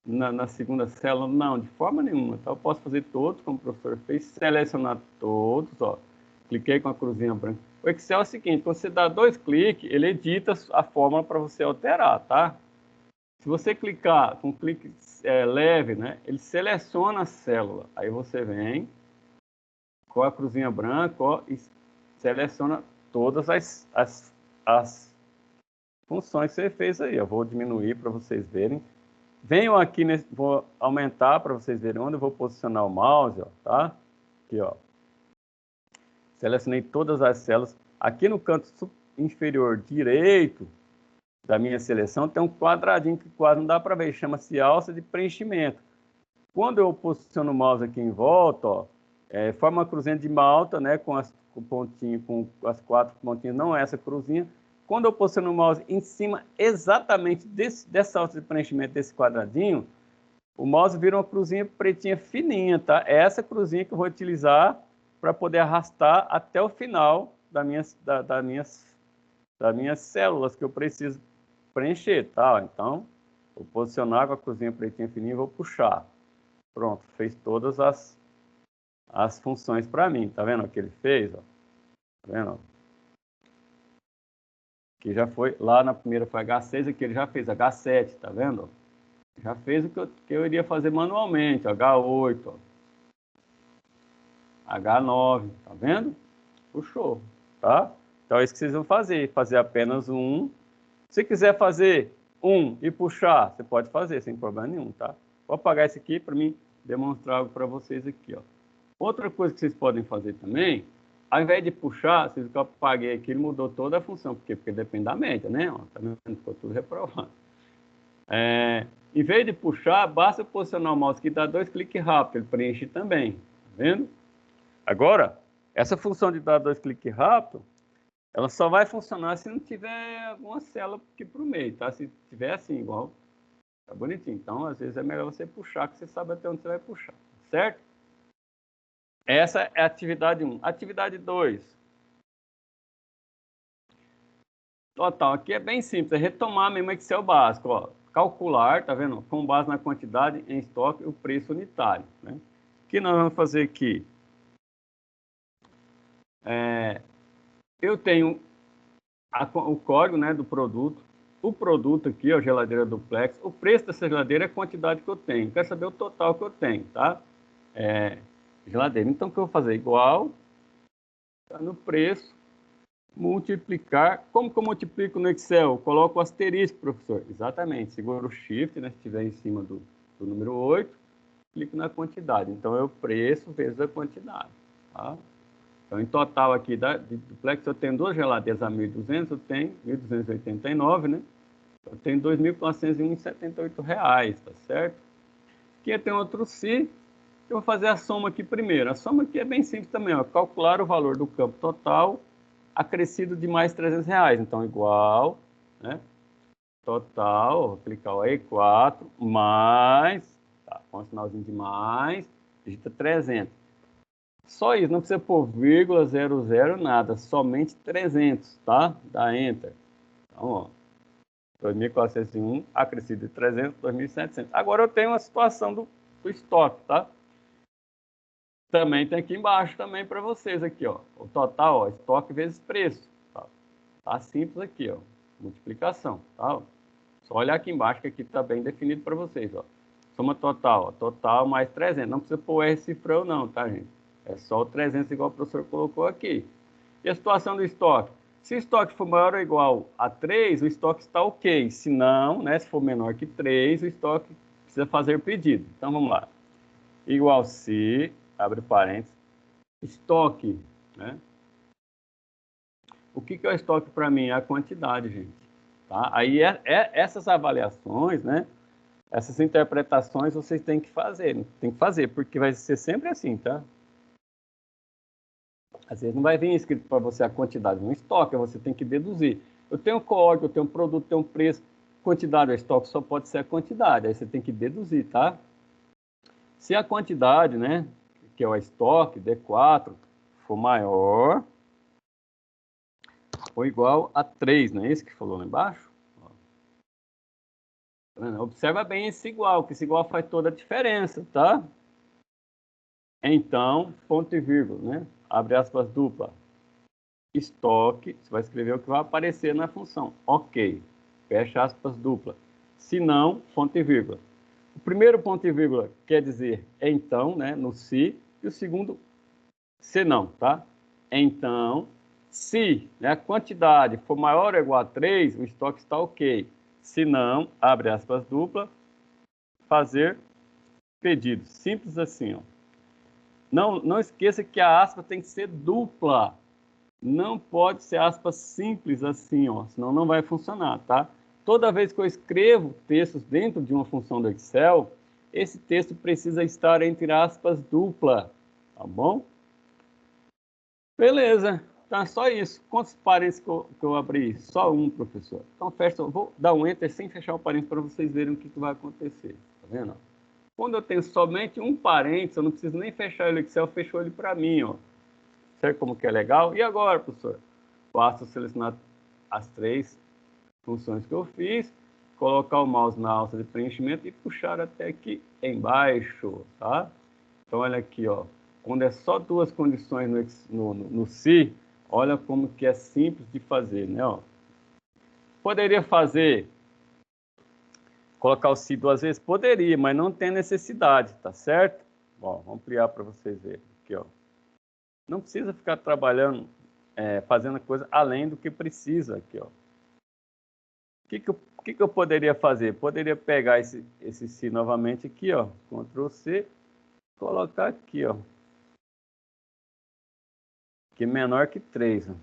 na segunda célula? Não, de forma nenhuma, tá? Eu posso fazer todos, como o professor fez, selecionar todos, ó. Cliquei com a cruzinha branca. O Excel é o seguinte, quando você dá 2 cliques, ele edita a fórmula para você alterar, tá? Se você clicar com clique leve, né, ele seleciona a célula. Aí você vem com a cruzinha branca, ó, e seleciona todas as funções que você fez aí. Eu vou diminuir para vocês verem. Venham aqui, vou aumentar para vocês verem onde eu vou posicionar o mouse, ó, tá? Aqui, ó. Selecionei todas as células. Aqui no canto inferior direito da minha seleção tem um quadradinho que quase não dá para ver, chama-se alça de preenchimento. Quando eu posiciono o mouse aqui em volta, ó, forma uma cruzinha de malta, né, com as 4 pontinhas, não essa cruzinha. Quando eu posiciono o mouse em cima exatamente dessa alça de preenchimento, desse quadradinho, o mouse vira uma cruzinha pretinha fininha, tá? É essa cruzinha que eu vou utilizar para poder arrastar até o final das minhas células que eu preciso preencher, tá? Então, vou posicionar com a cruzinha pretinha fininha e vou puxar. Pronto, fez todas as funções para mim, tá vendo o que ele fez? Ó? Tá vendo? Que já foi, lá na primeira foi H6, aqui ele já fez H7, tá vendo? Já fez o que eu iria fazer manualmente, H8, ó. H9, tá vendo? Puxou, tá? Então é isso que vocês vão fazer apenas um. Se quiser fazer um e puxar, você pode fazer sem problema nenhum, tá? Vou apagar esse aqui para mim demonstrar algo para vocês aqui, ó. Outra coisa que vocês podem fazer também, ao invés de puxar, vocês que eu apaguei aqui, ele mudou toda a função. Por quê? Porque depende da média, né? Ó, tá vendo? Ficou tudo reprovado. Em vez de puxar, basta posicionar o mouse aqui e dar 2 cliques rápidos, ele preenche também, tá vendo? Agora, essa função de dar 2 cliques rápidos, ela só vai funcionar se não tiver alguma célula aqui para o meio, tá? Se tiver assim, igual, tá bonitinho. Então, às vezes é melhor você puxar, que você sabe até onde você vai puxar, certo? Essa é a atividade 1. Atividade 2. Total, aqui é bem simples, é retomar mesmo o Excel básico, ó. Calcular, tá vendo? Com base na quantidade em estoque, o preço unitário, né? O que nós vamos fazer aqui? Eu tenho o código, né, do produto, o produto aqui, ó, geladeira duplex, o preço dessa geladeira é a quantidade que eu tenho, quero saber o total que eu tenho, tá? Geladeira, então o que eu vou fazer? Igual, tá no preço Multiplicar. Como que eu multiplico no Excel? Coloco o asterisco, professor. Exatamente. Seguro o Shift, né? Se estiver em cima do número 8, clico na quantidade. Então, é o preço vezes a quantidade. Tá? Então, em total aqui, de duplex, eu tenho 2 geladeiras a 1.200, eu tenho 1.289, né? Eu tenho R$ 2.401,78, tá certo? Aqui tem outro se. Eu vou fazer a soma aqui primeiro. A soma aqui é bem simples também, ó. Calcular o valor do campo total acrescido de mais R$300. Então, igual, né? Total, vou clicar o E4, mais, tá, com um sinalzinho de mais, digita 300. Só isso, não precisa pôr vírgula, 00, nada, somente 300, tá? Dá Enter. Então, ó, 2.401, acrescido de 300, 2.700. Agora eu tenho a situação do estoque, tá? Também tem aqui embaixo também para vocês aqui, ó. O total, ó, estoque vezes preço. Tá simples aqui, ó. Multiplicação, tá? Só olhar aqui embaixo que aqui tá bem definido para vocês, ó. Soma total, ó. Total mais 300. Não precisa pôr R cifrão não, tá, gente? É só o 300 igual o professor colocou aqui. E a situação do estoque? Se o estoque for maior ou igual a 3, o estoque está ok. Se não, né, se for menor que 3, o estoque precisa fazer pedido. Então, vamos lá. Igual se, abre parênteses, estoque, né? O que é o estoque para mim? É a quantidade, gente. Tá? Aí, essas avaliações, né? Essas interpretações vocês têm que fazer. Tem que fazer, porque vai ser sempre assim, tá? Às vezes não vai vir escrito para você a quantidade no estoque, você tem que deduzir. Eu tenho código, eu tenho um produto, eu tenho um preço. Quantidade do estoque só pode ser a quantidade, aí você tem que deduzir, tá? Se a quantidade, né, que é o estoque, D4, for maior ou igual a 3, não é isso que falou lá embaixo? Observa bem esse igual, que esse igual faz toda a diferença, tá? Então, ponto e vírgula, né? Abre aspas dupla. Estoque, você vai escrever o que vai aparecer na função. Ok. Fecha aspas dupla. Se não, ponto e vírgula. O primeiro ponto e vírgula quer dizer então, né? No se. E o segundo, se não, tá? Então, se, né, a quantidade for maior ou igual a 3, o estoque está ok. Se não, abre aspas dupla, fazer pedido. Simples assim, ó. Não esqueça que a aspa tem que ser dupla. Não pode ser aspas simples assim, ó, senão não vai funcionar, tá? Toda vez que eu escrevo textos dentro de uma função do Excel, esse texto precisa estar entre aspas dupla, tá bom? Beleza, tá só isso. Quantos parênteses que eu abri? Só um, professor. Então, fecha, vou dar um Enter sem fechar o parênteses para vocês verem o que vai acontecer, tá vendo? Quando eu tenho somente um parênteses, eu não preciso nem fechar o Excel, fechou ele para mim, ó. Certo como que é legal? E agora, professor? Basta selecionar as 3 funções que eu fiz, colocar o mouse na alça de preenchimento e puxar até aqui embaixo, tá? Então, olha aqui, ó. Quando é só 2 condições no se, olha como que é simples de fazer, né? Ó. Poderia fazer, colocar o se 2 vezes? Poderia, mas não tem necessidade, tá certo? Bom, vamos ampliar para vocês verem. Aqui, ó. Não precisa ficar trabalhando, fazendo coisa além do que precisa aqui, ó. O que eu poderia fazer? Poderia pegar esse se novamente aqui, ó, Ctrl C, colocar aqui, ó, que é menor que 3, ó.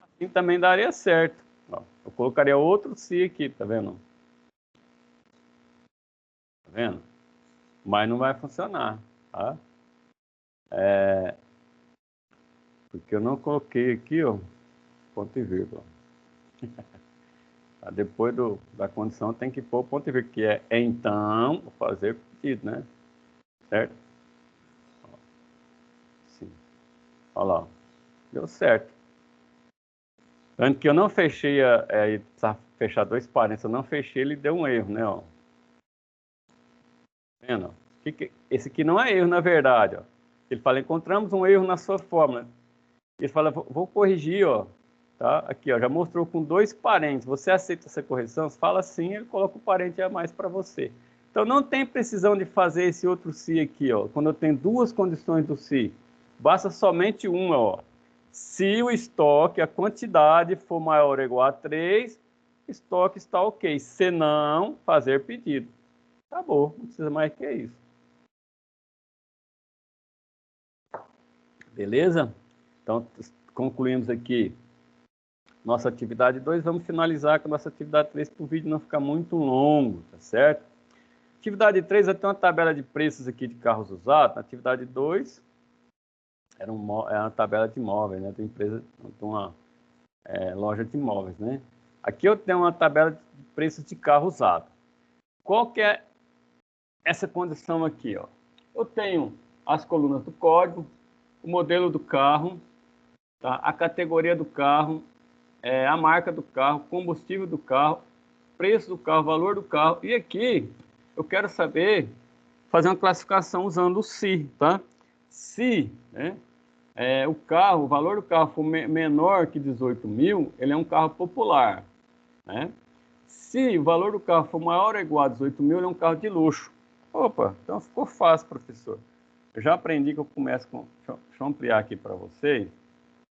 Assim também daria certo, ó. Eu colocaria outro se aqui, tá vendo? Tá vendo? Mas não vai funcionar, tá? Porque eu não coloquei aqui, ó, ponto e vírgula. Depois da condição tem que pôr o ponto e vírgula, que é então, vou fazer pedido, né? Certo? Sim. Olha lá. Deu certo. Tanto que eu não fechei, fechar 2 parênteses, eu não fechei, ele deu um erro, né? Ó. Tá vendo? Esse aqui não é erro, na verdade. Ó. Ele fala, encontramos um erro na sua fórmula. Ele fala, vou corrigir, ó. Tá? Aqui, ó, já mostrou com 2 parênteses. Você aceita essa correção? Você fala sim, ele coloca o parênteses a mais para você. Então, não tem precisão de fazer esse outro se aqui, ó. Quando eu tenho 2 condições do se, basta somente uma, ó. Se o estoque, a quantidade for maior ou igual a 3, estoque está ok. Se não, fazer pedido. Acabou, não precisa mais que isso. Beleza? Então, concluímos aqui nossa atividade 2. Vamos finalizar com a nossa atividade 3 para o vídeo não ficar muito longo, tá certo? Atividade 3, eu tenho uma tabela de preços aqui de carros usados. Na atividade 2, é uma tabela de imóveis, né? De empresa, de uma loja de imóveis, né? Aqui eu tenho uma tabela de preços de carro usado. Qual que é essa condição aqui, ó? Eu tenho as colunas do código, o modelo do carro, tá? A categoria do carro, a marca do carro, combustível do carro, preço do carro, valor do carro. E aqui eu quero saber, fazer uma classificação usando o se, tá? Se, né, o valor do carro for menor que 18 mil, ele é um carro popular, né? Se o valor do carro for maior ou igual a 18 mil, ele é um carro de luxo. Opa, então ficou fácil, professor. Eu já aprendi que eu começo com... Deixa eu ampliar aqui para vocês,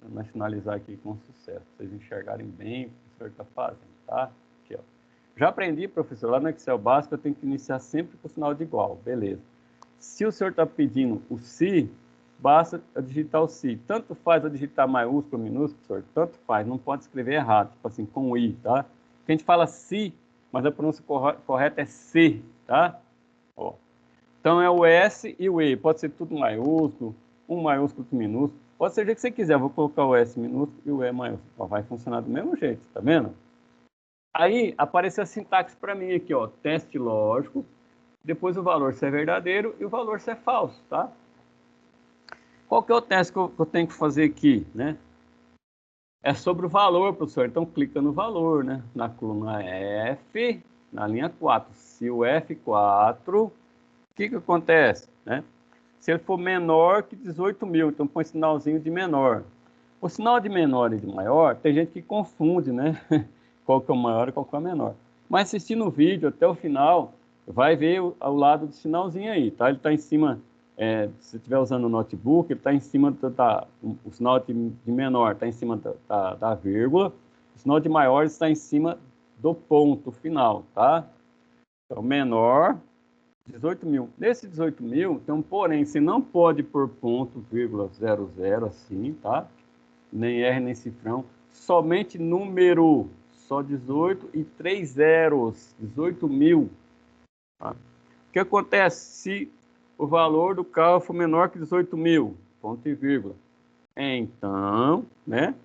para finalizar aqui com sucesso, para vocês enxergarem bem o que o senhor está fazendo, tá? Aqui, ó. Já aprendi, professor, lá no Excel básico eu tenho que iniciar sempre com o sinal de igual, beleza. Se o senhor está pedindo o se, basta eu digitar o se. Tanto faz eu digitar maiúsculo, minúsculo, professor, tanto faz, não pode escrever errado, tipo assim, com o i, tá? Porque a gente fala se, mas a pronúncia correta é se, tá? Ó. Então é o S e o E, pode ser tudo maiúsculo, um maiúsculo com minúsculo, pode ser o jeito que você quiser, eu vou colocar o S minúsculo e o E maiúsculo, ó, vai funcionar do mesmo jeito, tá vendo? Aí apareceu a sintaxe para mim aqui, ó, teste lógico, depois o valor se é verdadeiro e o valor se é falso, tá? Qual que é o teste que eu tenho que fazer aqui, né? É sobre o valor, professor, então clica no valor, né? Na coluna F, na linha 4, se o F4, o que acontece, né? Se ele for menor que 18 mil, então põe sinalzinho de menor. O sinal de menor e de maior, tem gente que confunde, né? Qual que é o maior e qual que é o menor. Mas assistindo o vídeo até o final, vai ver ao lado do sinalzinho aí, tá? Ele está em cima, se você estiver usando o notebook, ele está em cima o sinal de menor está em cima da vírgula, o sinal de maior está em cima do ponto final, tá? Então, menor, 18 mil. Nesse 18 mil, tem um porém, você não pode pôr ponto, vírgula, 00 assim, tá? Nem R, nem cifrão, somente número, só 18 e 3 zeros, 18 mil. Tá? O que acontece se o valor do carro for menor que 18 mil, ponto e vírgula? Então, né,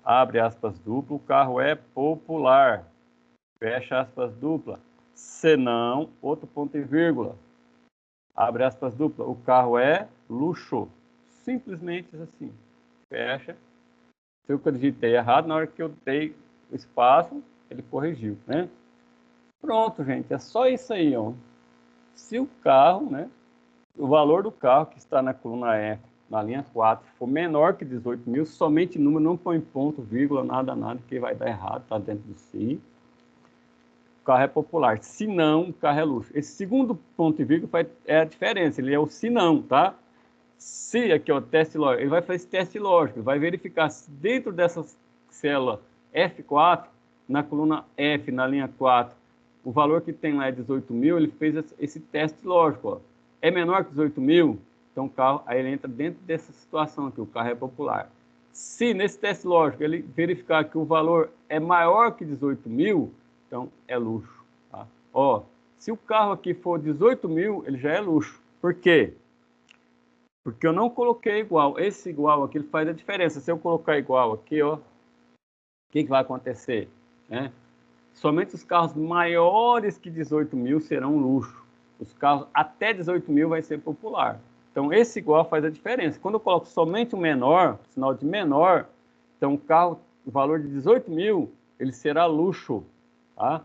abre aspas dupla, o carro é popular, fecha aspas dupla, senão, outro ponto e vírgula, abre aspas dupla, o carro é luxo, simplesmente assim, fecha. Se eu digitei errado, na hora que eu dei o espaço, ele corrigiu, né? Pronto, gente, é só isso aí, ó. Se o carro, né, o valor do carro que está na coluna F, na linha 4, for menor que 18 mil, somente número, não põe ponto, vírgula, nada, que vai dar errado, está dentro do si. O carro é popular. Se não, o carro é luxo. Esse segundo ponto e vírgula é a diferença, ele é o se não, tá? Se aqui, ó, teste lógico, ele vai fazer esse teste lógico, vai verificar se dentro dessa célula F4, na coluna F, na linha 4, o valor que tem lá é 18 mil, ele fez esse teste lógico, ó. É menor que 18 mil, então o carro, aí ele entra dentro dessa situação aqui, o carro é popular. Se nesse teste lógico ele verificar que o valor é maior que 18 mil, então é luxo, tá? Ó, se o carro aqui for 18 mil, ele já é luxo. Por quê? Porque eu não coloquei igual. Esse igual aqui ele faz a diferença. Se eu colocar igual aqui, ó, o que vai acontecer? Né? Somente os carros maiores que 18 mil serão luxo. Os carros até 18 mil vai ser popular. Então, esse igual faz a diferença. Quando eu coloco somente o menor, sinal de menor, então o carro, o valor de 18 mil, ele será luxo. Tá?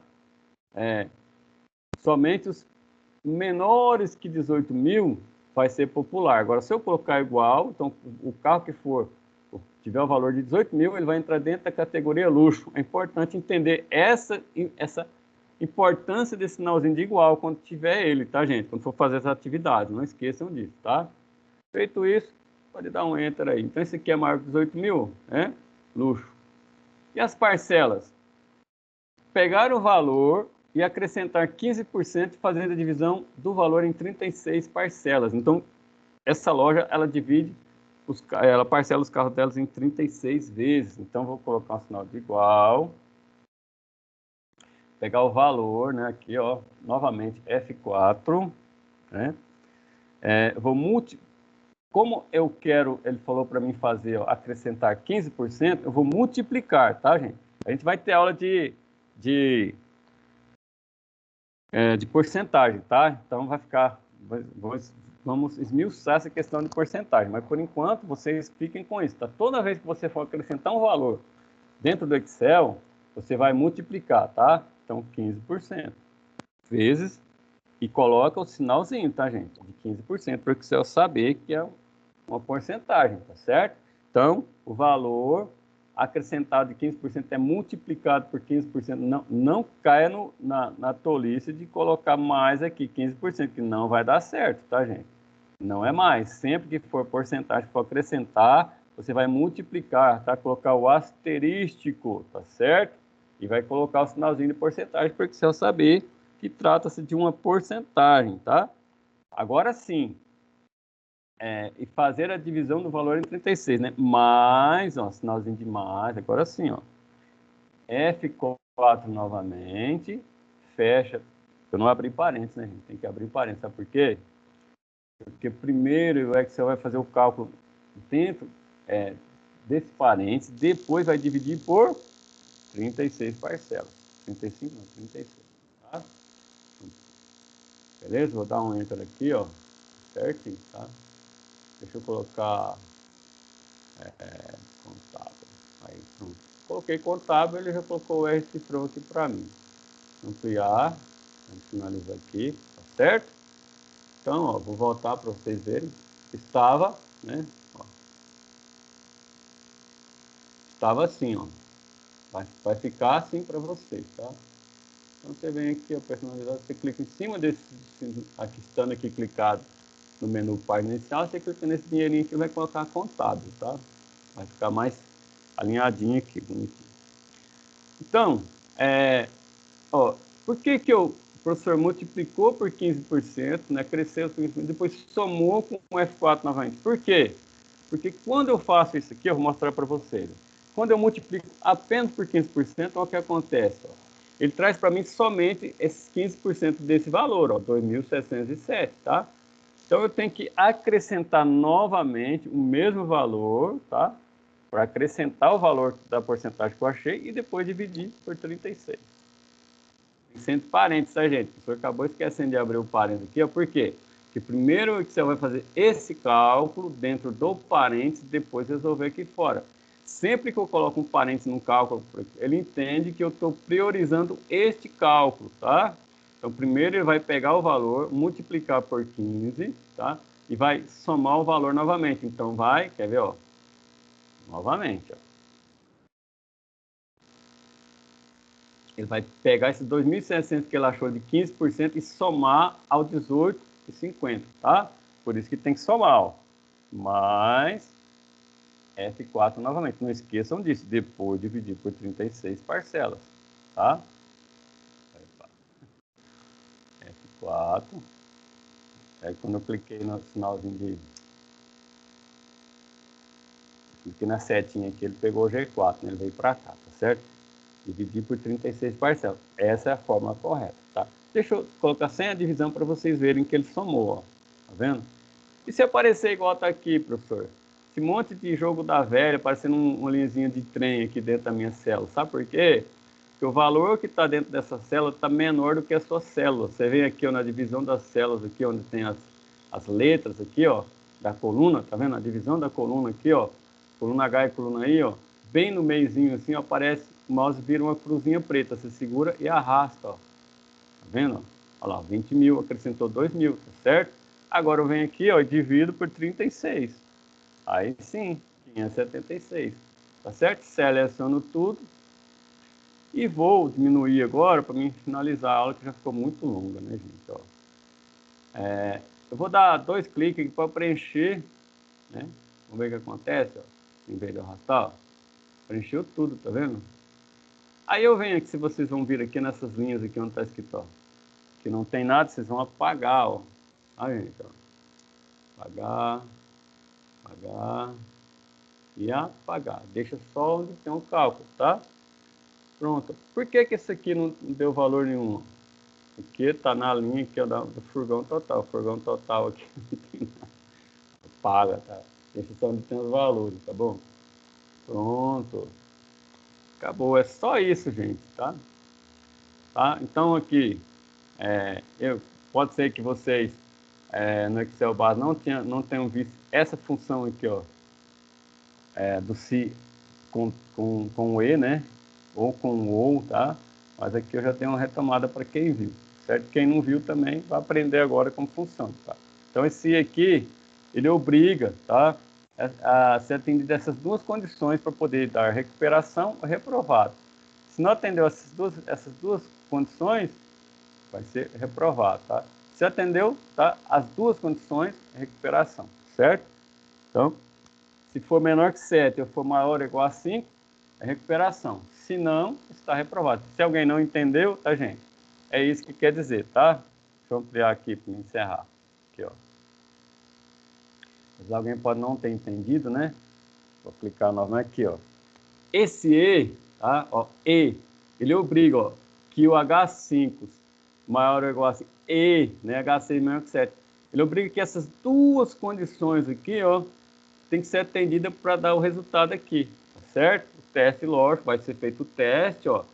Somente os menores que 18 mil vai ser popular. Agora, se eu colocar igual, então o carro que tiver o valor de 18 mil, ele vai entrar dentro da categoria luxo. É importante entender essa importância desse sinalzinho de igual quando tiver ele, tá, gente? Quando for fazer essa atividade, não esqueçam disso, tá? Feito isso, pode dar um enter aí. Então, esse aqui é maior que 18 mil, né? Luxo. E as parcelas? Pegar o valor e acrescentar 15% fazendo a divisão do valor em 36 parcelas. Então, essa loja, ela divide, ela parcela os carros delas em 36 vezes. Então, vou colocar um sinal de igual. Pegar o valor, né? Aqui, ó, novamente, F4, né? Vou como eu quero, ele falou para mim fazer, ó, acrescentar 15%, eu vou multiplicar, tá, gente? A gente vai ter aula de porcentagem, tá? Então vai ficar, vamos esmiuçar essa questão de porcentagem, mas por enquanto vocês fiquem com isso, tá? Toda vez que você for acrescentar um valor dentro do Excel, você vai multiplicar, tá? Então 15% vezes e coloca o sinalzinho, tá, gente? De 15% para o Excel saber que é uma porcentagem, tá certo? Então, o valor acrescentado de 15% é multiplicado por 15%. Não caia na tolice de colocar mais aqui, 15%, que não vai dar certo, tá, gente? Não é mais. Sempre que for porcentagem, for acrescentar, você vai multiplicar, tá? Colocar o asterístico, tá certo? E vai colocar o sinalzinho de porcentagem para o Excel saber que trata-se de uma porcentagem, tá? Agora sim, e fazer a divisão do valor em 36, né? Mais, ó, sinalzinho de mais, agora sim, ó. F4 novamente, fecha. Eu não abri parênteses, né, gente? Tem que abrir parênteses, sabe por quê? Porque primeiro o Excel vai fazer o cálculo dentro desse parênteses, depois vai dividir por 36 parcelas. 35 não, 36, tá? Beleza? Vou dar um enter aqui, ó, certinho, tá? Deixa eu colocar contábil. Aí, pronto. Coloquei contábil, ele já colocou o R cifrão aqui para mim. Ampliar, vamos finalizar aqui, tá certo? Então, ó, vou voltar para vocês verem. Estava, né? Ó, estava assim, ó. Vai ficar assim para vocês, tá? Então, você vem aqui, ó, personalizado, você clica em cima desse, aqui, estando aqui clicado no menu página inicial, você clica nesse dinheirinho aqui e vai colocar contábil, tá? Vai ficar mais alinhadinho aqui, bonitinho. Então, ó, por que o professor multiplicou por 15%, né, cresceu por 15%, depois somou com o F4 novamente? Por quê? Porque quando eu faço isso aqui, eu vou mostrar para vocês. Quando eu multiplico apenas por 15%, olha o que acontece, ó. Ele traz para mim somente esses 15% desse valor, ó, 2.707, tá? Então, eu tenho que acrescentar novamente o mesmo valor, tá? Para acrescentar o valor da porcentagem que eu achei e depois dividir por 36. Tem parênteses, tá, gente? O professor acabou esquecendo de abrir o parênteses aqui, ó. Por quê? Porque primeiro o Excel vai fazer esse cálculo dentro do parênteses e depois resolver aqui fora. Sempre que eu coloco um parênteses no cálculo, ele entende que eu estou priorizando este cálculo, tá? Então, primeiro ele vai pegar o valor, multiplicar por 15, tá? E vai somar o valor novamente. Então, quer ver, ó? Novamente, ó. Ele vai pegar esses 2.700 que ele achou de 15% e somar ao 18,50, tá? Por isso que tem que somar, ó. Mais F4 novamente. Não esqueçam disso. Depois dividir por 36 parcelas, tá? F4. Aí quando eu cliquei no sinalzinho de... Cliquei na setinha aqui, ele pegou o G4, né? Ele veio para cá, tá certo? Dividir por 36 parcelas. Essa é a fórmula correta, tá? Deixa eu colocar sem a divisão para vocês verem que ele somou, ó. Tá vendo? E se aparecer igual tá aqui, professor? Esse monte de jogo da velha, parecendo uma linhazinha de trem aqui dentro da minha célula. Sabe por quê? Porque o valor que está dentro dessa célula está menor do que a sua célula. Você vem aqui, ó, na divisão das células aqui, onde tem as letras aqui, ó, da coluna, tá vendo? A divisão da coluna aqui, ó, coluna H e coluna I, ó, bem no meiozinho assim, ó, aparece, o mouse vira uma cruzinha preta, você segura e arrasta, ó. Tá vendo? Olha lá, 20 mil, acrescentou 2 mil, tá certo? Agora eu venho aqui, ó, e divido por 36. Aí sim, 576. Tá certo? Seleciono tudo. E vou diminuir agora para mim finalizar a aula, que já ficou muito longa, né, gente? Ó. Eu vou dar 2 cliques aqui para preencher, né? Vamos ver o que acontece, ó. Em vez de arrastar, ó. Preencheu tudo, tá vendo? Aí eu venho aqui, se vocês vão vir aqui nessas linhas aqui onde está escrito, ó, que não tem nada, vocês vão apagar, ó. Aí, gente, ó. Apagar, apagar e apagar. Deixa só onde tem um cálculo, tá? Pronto. Por que que esse aqui não deu valor nenhum? Porque tá na linha aqui, ó, do furgão total. O furgão total aqui não tem nada. Apaga, tá? Deixa só onde tem os valores, tá bom? Pronto. Acabou. É só isso, gente, tá? Tá? Então aqui, pode ser que vocês no Excel base não tenham visto essa função aqui, ó, do se com o e, né? Ou com o ou, tá? Mas aqui eu já tenho uma retomada para quem viu, certo? Quem não viu também vai aprender agora como funciona, tá? Então esse aqui, ele obriga, tá? A ser atendido essas duas condições para poder dar recuperação ou reprovado. Se não atendeu essas duas condições, vai ser reprovado, tá? Se atendeu, tá? As duas condições, recuperação, certo? Então, se for menor que 7 ou for maior ou igual a 5, é recuperação. Se não, está reprovado. Se alguém não entendeu, tá, gente? É isso que quer dizer, tá? Deixa eu ampliar aqui para encerrar. Aqui, ó. Mas alguém pode não ter entendido, né? Vou clicar novamente aqui, ó. Esse E, tá? Ó, E, ele obriga, ó, que o H5 maior ou igual a 5, E, né? H6 maior que 7. Ele obriga que essas duas condições aqui, ó, tem que ser atendida para dar o resultado aqui, certo? O teste, lógico, vai ser feito o teste, ó.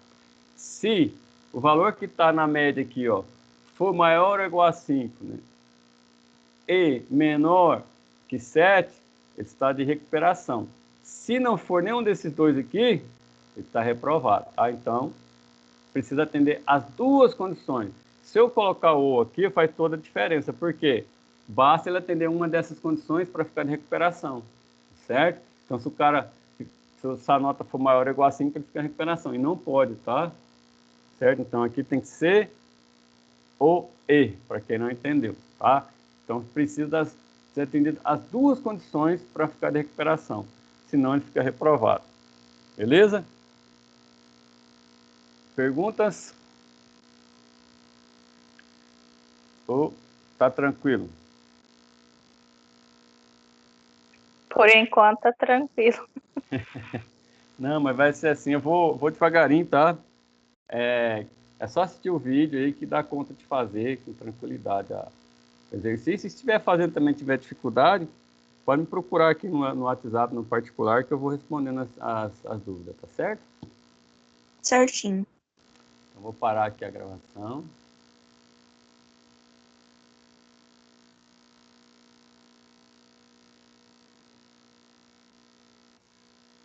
Se o valor que está na média aqui, ó, for maior ou igual a 5, né? E menor que 7, ele está de recuperação. Se não for nenhum desses dois aqui, ele está reprovado, tá? Então, precisa atender as duas condições. Se eu colocar o aqui, faz toda a diferença, porque basta ele atender uma dessas condições para ficar de recuperação, certo? Então, se essa nota for maior ou igual a 5, ele fica em recuperação, e não pode, tá? Certo? Então, aqui tem que ser o E, para quem não entendeu, tá? Então, precisa ser atendido as duas condições para ficar de recuperação, senão ele fica reprovado. Beleza? Perguntas? Ou tá tranquilo? Por enquanto tá tranquilo. Não, mas vai ser assim, eu vou devagarinho, tá? É só assistir o vídeo aí que dá conta de fazer com tranquilidade o exercício. E se estiver fazendo também tiver dificuldade, pode me procurar aqui no WhatsApp, no particular, que eu vou respondendo as dúvidas, tá certo? Certinho. Então, vou parar aqui a gravação.